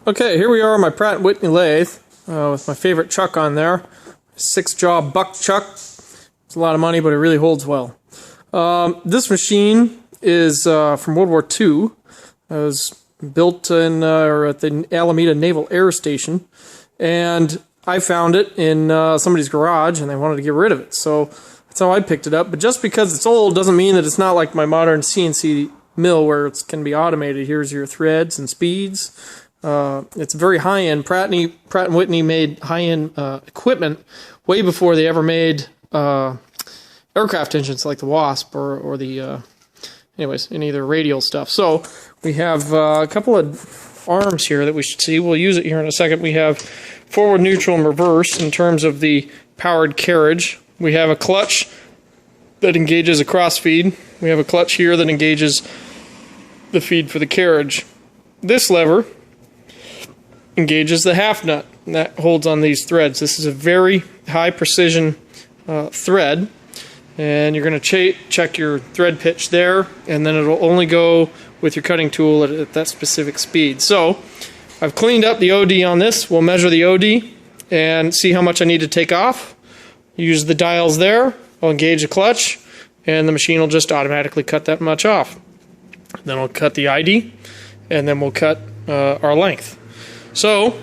Okay, here we are on my Pratt & Whitney lathe with my favorite chuck on there. 6-jaw buck chuck. It's a lot of money, but it really holds well. This machine is from World War II. It was built in at the Alameda Naval Air Station, and I found it in somebody's garage, and they wanted to get rid of it. So that's how I picked it up. But just because it's old doesn't mean that it's not like my modern CNC mill where it can be automated. Here's your threads and speeds. It's very high-end. Pratt & Whitney made high-end equipment way before they ever made aircraft engines like the Wasp or the anyways, any of their radial stuff. So we have a couple of arms here that we should see. We'll use it here in a second. We have forward, neutral, and reverse in terms of the powered carriage. We have a clutch that engages a cross feed. We have a clutch here that engages the feed for the carriage. This lever engages the half nut that holds on these threads. This is a very high precision thread, and you're going to check your thread pitch there, and then it'll only go with your cutting tool at that specific speed. So I've cleaned up the OD on this. We'll measure the OD and see how much I need to take off. Use the dials there. I'll engage the clutch, and the machine will just automatically cut that much off. Then we'll cut the ID, and then we'll cut our length. So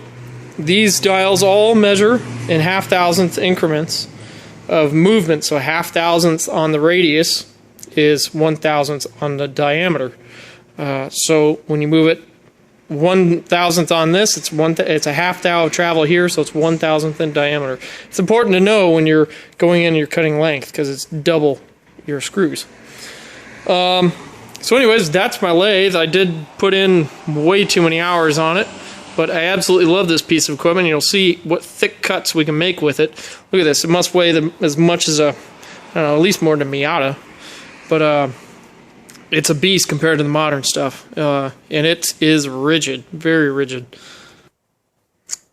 these dials all measure in half-thousandth increments of movement. So half-thousandth on the radius is 1,000th on the diameter. So when you move it 1,000th on this, it's a half thou of travel here, so it's 1,000th in diameter. It's important to know when you're going in and you're cutting length because it's double your screws. So anyways, that's my lathe. I did put in way too many hours on it, but I absolutely love this piece of equipment. You'll see what thick cuts we can make with it. Look at this. It must weigh as much as I don't know, at least more than a Miata. But it's a beast compared to the modern stuff. And it is rigid, very rigid.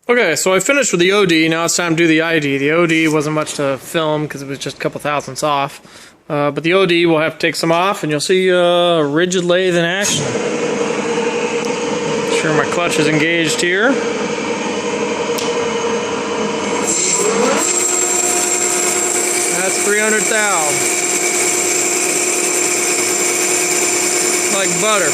Okay, so I finished with the OD. Now it's time to do the ID. The OD wasn't much to film because it was just a couple thousandths off. But the OD, we'll have to take some off, and you'll see a rigid lathe in action. Sure, my clutch is engaged here. That's 300 thou. Like butter.